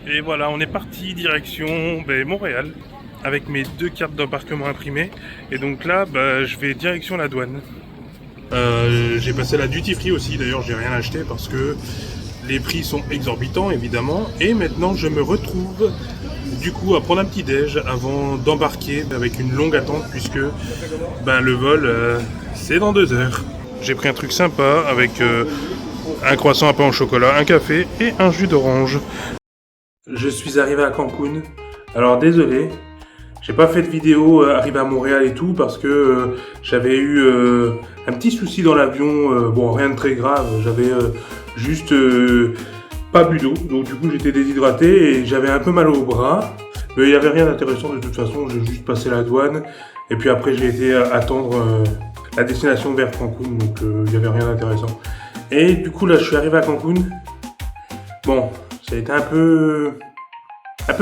Et voilà, on est parti direction Montréal avec mes 2 cartes d'embarquement imprimées. Et donc là, je vais direction la douane. J'ai passé la duty free aussi, d'ailleurs j'ai rien acheté parce que les prix sont exorbitants évidemment. Et maintenant je me retrouve du coup à prendre un petit déj avant d'embarquer avec une longue attente puisque le vol c'est dans 2 heures. J'ai pris un truc sympa avec un croissant à pain au chocolat, un café et un jus d'orange. Je suis arrivé à Cancun. Alors désolé, j'ai pas fait de vidéo arrivé à Montréal et tout parce que j'avais eu un petit souci dans l'avion. Bon, rien de très grave, j'avais juste pas bu d'eau. Donc du coup j'étais déshydraté et j'avais un peu mal au bras. Mais il n'y avait rien d'intéressant de toute façon, j'ai juste passé la douane. Et puis après j'ai été attendre la destination vers Cancun, donc il n'y avait rien d'intéressant. Et du coup là je suis arrivé à Cancun. Bon, ça a été un peu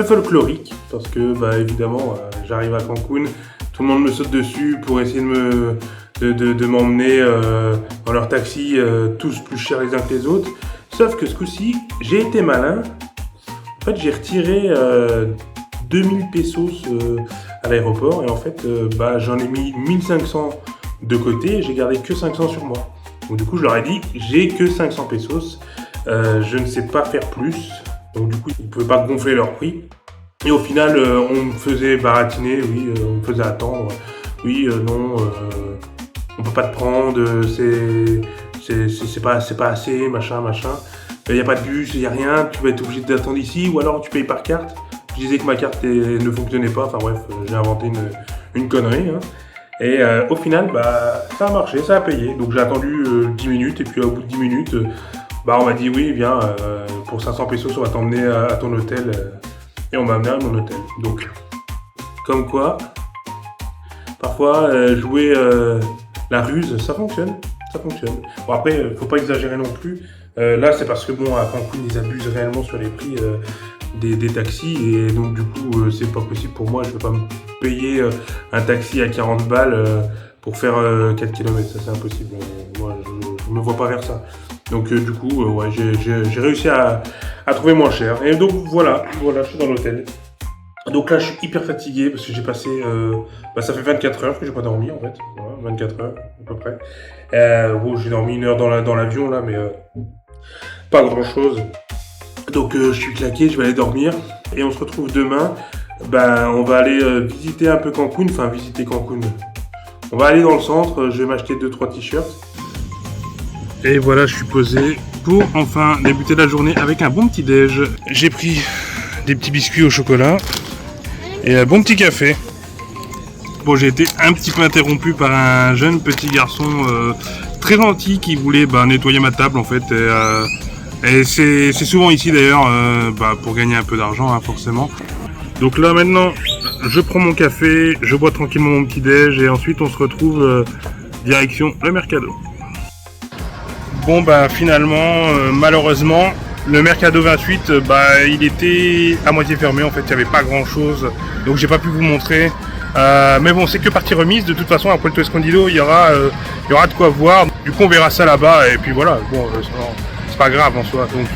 folklorique parce que évidemment j'arrive à Cancun, tout le monde me saute dessus pour essayer de m'emmener dans leur taxi, tous plus chers les uns que les autres. Sauf que ce coup-ci, j'ai été malin. En fait, j'ai retiré 2000 pesos à l'aéroport et en fait, j'en ai mis 1500 de côté et j'ai gardé que 500 sur moi. Donc du coup, je leur ai dit, j'ai que 500 pesos, je ne sais pas faire plus. Donc du coup, ils ne pouvaient pas gonfler leur prix. Et au final, on me faisait baratiner, oui, on me faisait attendre. Oui, non, on peut pas te prendre, c'est pas assez, machin. Il n'y a pas de bus, il n'y a rien, tu vas être obligé d'attendre ici, ou alors tu payes par carte. Je disais que ma carte ne fonctionnait pas, enfin bref, j'ai inventé une connerie. Hein. Et au final, ça a marché, ça a payé. Donc j'ai attendu 10 minutes, et puis au bout de 10 minutes, on m'a dit oui, viens, pour 500 pesos, on va t'emmener à ton hôtel. Et on m'a amené à mon hôtel. Donc, comme quoi, parfois, jouer la ruse, ça fonctionne. Bon après, faut pas exagérer non plus. Là, c'est parce que à Cancun, ils abusent réellement sur les prix des taxis. Et donc, du coup, c'est pas possible pour moi. Je peux pas me payer un taxi à 40 balles pour faire 4 km. Ça, c'est impossible. Moi, je me vois pas faire ça. Donc du coup, j'ai réussi à trouver moins cher. Et donc voilà, je suis dans l'hôtel. Donc là, je suis hyper fatigué parce que j'ai passé... ça fait 24 heures que j'ai pas dormi en fait. Voilà, 24 heures à peu près. J'ai dormi 1 heure dans l'avion là, mais pas grand chose. Donc je suis claqué, je vais aller dormir. Et on se retrouve demain. On va aller visiter un peu Cancun. Enfin, visiter Cancun. On va aller dans le centre, je vais m'acheter 2-3 t-shirts. Et voilà, je suis posé pour enfin débuter la journée avec un bon petit déj. J'ai pris des petits biscuits au chocolat et un bon petit café. Bon, j'ai été un petit peu interrompu par un jeune petit garçon très gentil qui voulait nettoyer ma table en fait. Et c'est souvent ici d'ailleurs pour gagner un peu d'argent hein, forcément. Donc là maintenant, je prends mon café, je bois tranquillement mon petit déj et ensuite on se retrouve direction le Mercado. Bon finalement, malheureusement, le Mercado 28, il était à moitié fermé en fait, il n'y avait pas grand chose, donc j'ai pas pu vous montrer. Mais bon, c'est que partie remise, de toute façon à Puerto Escondido, il y aura de quoi voir, du coup on verra ça là-bas, et puis voilà, bon, c'est pas grave en soi, donc...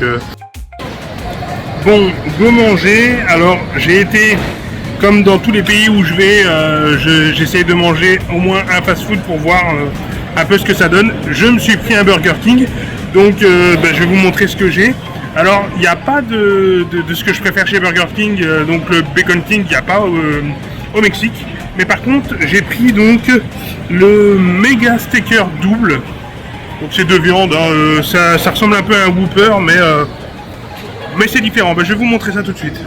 Bon, go manger, alors j'ai été, comme dans tous les pays où je vais, j'essaie de manger au moins un fast-food pour voir... un peu ce que ça donne. Je me suis pris un Burger King, donc je vais vous montrer ce que j'ai. Alors il n'y a pas de ce que je préfère chez Burger King, donc le Bacon King, il n'y a pas au Mexique. Mais par contre j'ai pris donc le Mega Steaker double. Donc c'est 2 viandes, hein, ça ressemble un peu à un Whopper, mais c'est différent. Je vais vous montrer ça tout de suite.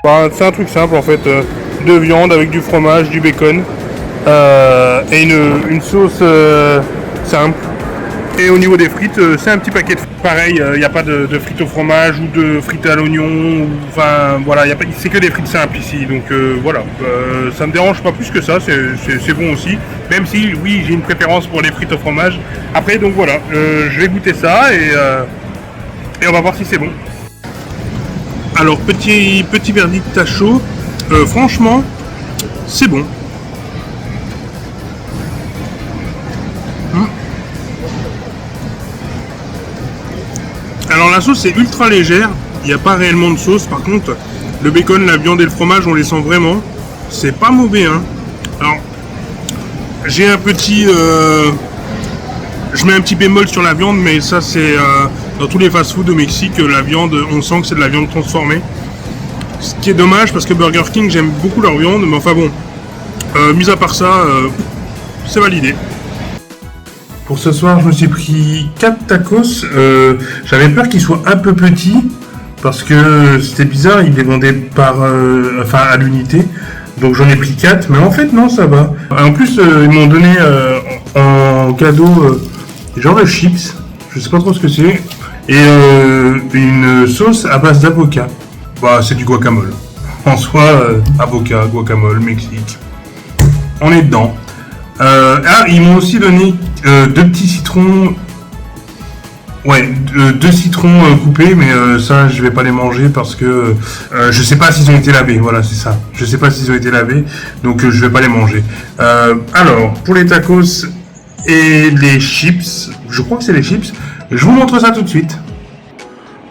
C'est un truc simple en fait, 2 viandes avec du fromage, du bacon. Et une sauce simple. Et au niveau des frites, c'est un petit paquet de frites. Pareil, il n'y a pas de frites au fromage ou de frites à l'oignon. Enfin voilà, c'est que des frites simples ici. Donc voilà, ça me dérange pas plus que ça, c'est bon aussi. Même si oui, j'ai une préférence pour les frites au fromage. Après donc voilà, je vais goûter ça et on va voir si c'est bon. Alors petit verdict à chaud, franchement, c'est bon. Alors la sauce est ultra légère, Il n'y a pas réellement de sauce. Par contre, le bacon, la viande et le fromage, on les sent vraiment. C'est pas mauvais, hein. Alors, j'ai un petit... je mets un petit bémol sur la viande, mais ça, c'est... dans tous les fast-food au Mexique, la viande, on sent que c'est de la viande transformée. Ce qui est dommage, parce que Burger King, j'aime beaucoup leur viande, mais enfin bon. Mis à part ça, c'est validé. Pour ce soir, je me suis pris 4 tacos. J'avais peur qu'ils soient un peu petits, parce que c'était bizarre, ils les vendaient à l'unité. Donc j'en ai pris 4, mais en fait non, ça va. En plus, ils m'ont donné en cadeau genre de chips, je sais pas trop ce que c'est, et une sauce à base d'avocat. Bah c'est du guacamole. En soi, avocat, guacamole, Mexique. On est dedans. Ils m'ont aussi donné 2 petits citrons. Ouais, 2 citrons coupés, mais ça je vais pas les manger parce que je sais pas s'ils ont été lavés, voilà c'est ça. Je sais pas s'ils ont été lavés, donc je vais pas les manger. Alors, pour les tacos et les chips, je crois que c'est les chips, je vous montre ça tout de suite.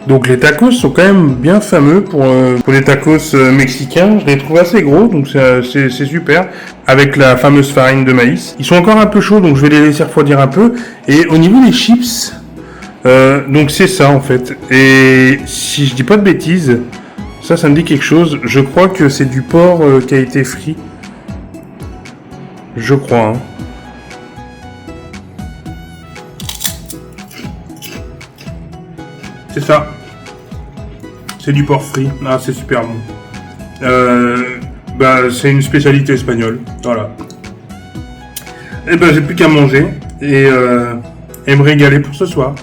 Donc les tacos sont quand même bien fameux pour les tacos mexicains, je les trouve assez gros, donc c'est super, avec la fameuse farine de maïs. Ils sont encore un peu chauds, donc je vais les laisser refroidir un peu. Et au niveau des chips... donc c'est ça en fait, et si je dis pas de bêtises, ça me dit quelque chose, je crois que c'est du porc qui a été frit, je crois, hein. C'est ça, c'est du porc frit, c'est super bon, c'est une spécialité espagnole, voilà, et j'ai plus qu'à manger, et me régaler pour ce soir.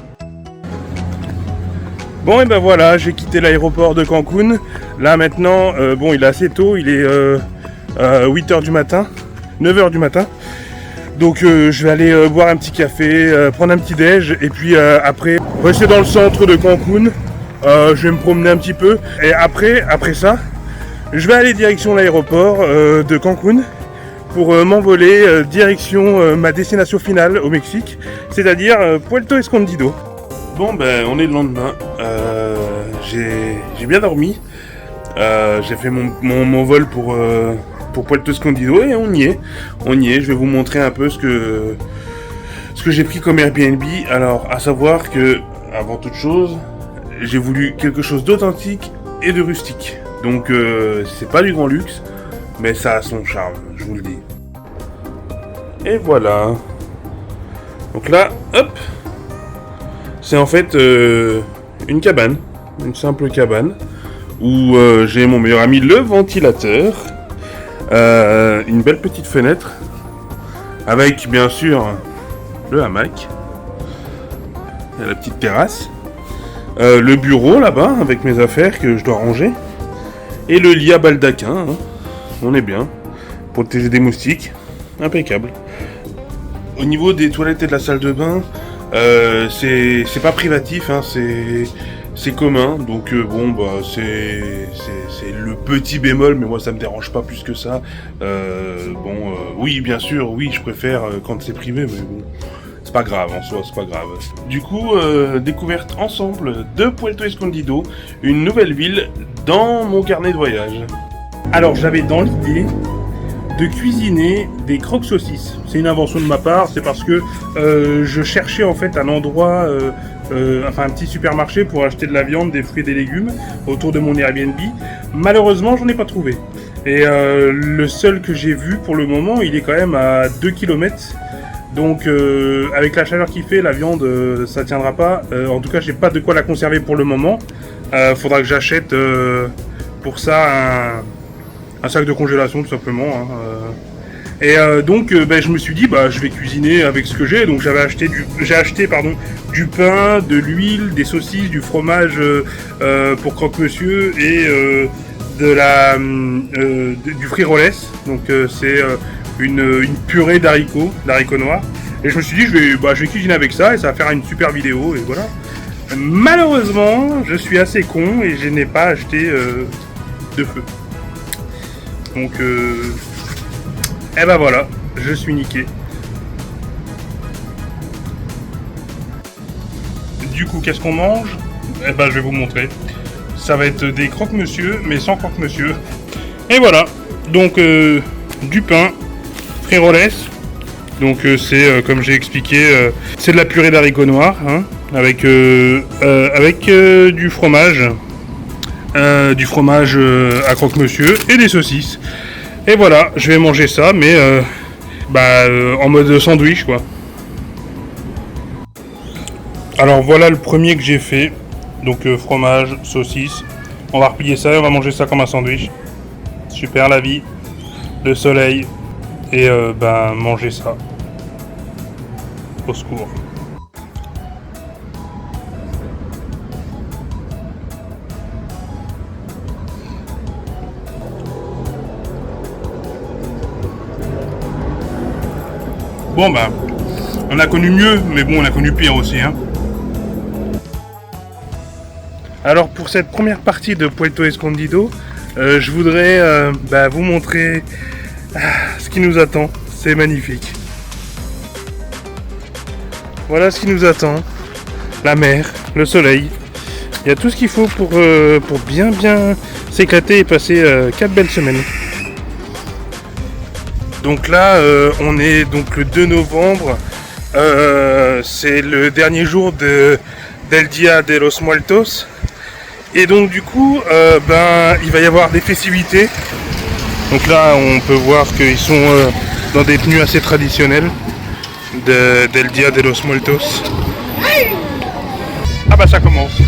Bon et ben voilà, j'ai quitté l'aéroport de Cancun. Là maintenant, il est assez tôt, il est 8h du matin, 9h du matin. Donc je vais aller boire un petit café, prendre un petit déj et puis après rester dans le centre de Cancun. Je vais me promener un petit peu et après ça, je vais aller direction l'aéroport de Cancun pour m'envoler direction ma destination finale au Mexique, c'est-à-dire Puerto Escondido. Bon on est le lendemain, j'ai bien dormi, j'ai fait mon vol pour Puerto Escondido et on y est, je vais vous montrer un peu ce que j'ai pris comme Airbnb. Alors à savoir que, avant toute chose, j'ai voulu quelque chose d'authentique et de rustique, donc c'est pas du grand luxe, mais ça a son charme, je vous le dis. Et voilà, donc là, hop, c'est en fait une cabane, une simple cabane, où j'ai mon meilleur ami le ventilateur, une belle petite fenêtre, avec bien sûr le hamac, et la petite terrasse, le bureau là-bas avec mes affaires que je dois ranger, et le lit à baldaquin, hein. On est bien, protégé des moustiques, impeccable. Au niveau des toilettes et de la salle de bain, c'est pas privatif, hein, c'est commun, donc c'est le petit bémol, mais moi ça me dérange pas plus que ça. Oui, bien sûr, oui, je préfère quand c'est privé, mais bon, c'est pas grave en soi, c'est pas grave. Du coup, découverte ensemble de Puerto Escondido, une nouvelle ville dans mon carnet de voyage. Alors j'avais dans l'idée de cuisiner des croques saucisses. C'est une invention de ma part, c'est parce que je cherchais en fait un endroit, un petit supermarché pour acheter de la viande, des fruits et des légumes autour de mon Airbnb. Malheureusement, j'en ai pas trouvé. Et le seul que j'ai vu pour le moment, il est quand même à 2 km. Donc avec la chaleur qu'il fait, la viande, ça tiendra pas. En tout cas, j'ai pas de quoi la conserver pour le moment. Faudra que j'achète pour ça un sac de congélation tout simplement, hein. Et donc je me suis dit je vais cuisiner avec ce que j'ai. Donc j'ai acheté du pain, de l'huile, des saucisses, du fromage pour croque-monsieur et du frijoles. Donc c'est une purée d'haricots noirs. Et je me suis dit je vais cuisiner avec ça et ça va faire une super vidéo et voilà. Malheureusement, je suis assez con et je n'ai pas acheté de feu. Donc voilà, je suis niqué. Du coup, qu'est-ce qu'on mange ? Je vais vous montrer. ça va être des croque-monsieur, mais sans croque-monsieur. Et voilà, donc du pain, frijoles. Donc c'est comme j'ai expliqué, c'est de la purée d'haricots noirs, hein, avec du fromage à croque-monsieur et des saucisses. Et voilà, je vais manger ça, mais en mode sandwich, quoi. Alors voilà le premier que j'ai fait. Donc fromage, saucisse. On va replier ça et on va manger ça comme un sandwich. Super la vie, le soleil et manger ça. Au secours. Bon on a connu mieux, mais bon on a connu pire aussi, hein. Alors pour cette première partie de Puerto Escondido, je voudrais vous montrer ce qui nous attend. C'est magnifique. Voilà ce qui nous attend. La mer, le soleil. Il y a tout ce qu'il faut pour bien s'éclater et passer 4 belles semaines. Donc là, on est donc le 2 novembre. C'est le dernier jour del Dia de los Muertos. Et donc du coup, il va y avoir des festivités. Donc là, on peut voir qu'ils sont dans des tenues assez traditionnelles del Dia de los Muertos. Ah bah ça commence.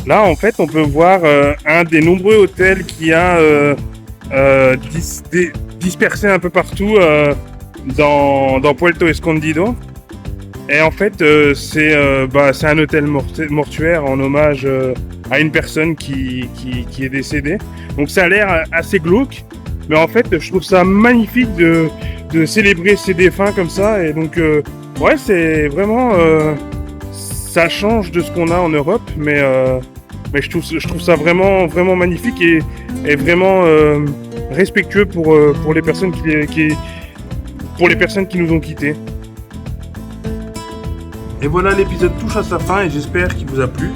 Là, en fait, on peut voir un des nombreux hôtels qui a dispersé un peu partout dans Puerto Escondido. Et en fait, c'est un hôtel mortuaire en hommage à une personne qui est décédée. Donc ça a l'air assez glauque, mais en fait, je trouve ça magnifique de célébrer ces défunts comme ça. Et donc, ouais, c'est vraiment... ça change de ce qu'on a en Europe, mais je trouve ça vraiment, vraiment magnifique et vraiment respectueux pour les personnes pour les personnes qui nous ont quittés. Et voilà, l'épisode touche à sa fin et j'espère qu'il vous a plu.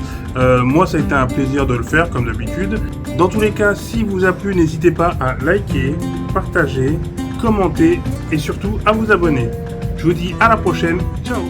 Moi, ça a été un plaisir de le faire, comme d'habitude. Dans tous les cas, si vous a plu, n'hésitez pas à liker, partager, commenter et surtout à vous abonner. Je vous dis à la prochaine. Ciao!